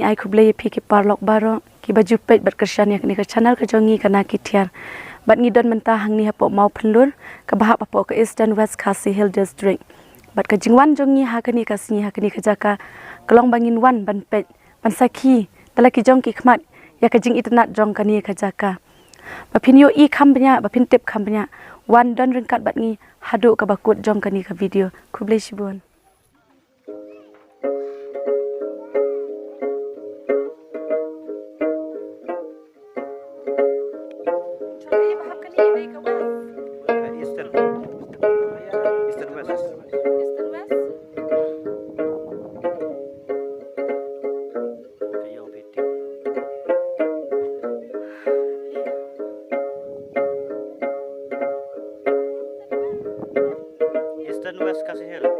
ai kublai pi ki parlok baro ki baju pet bat kersan yak ni ke channel ke jongi kana kitiar bat ngidon mentah hang ni hapo mau phenlur ka bahap apo ke Eastern West Khasi Hill District bat ke jingwan jongi ha kani ka singi ha kani ka jaka kelong bangin wan ban pet ban sakhi talaki jong ki khmat yak ke jing itnat jong kani ka jaka bapinyo I khambnya bapin tip khambnya wan don ringkat bat ngi hadu ka bakut jong kani ka video kublai shibun Eastern West. Kayo piti. Eastern West Khasi Hill.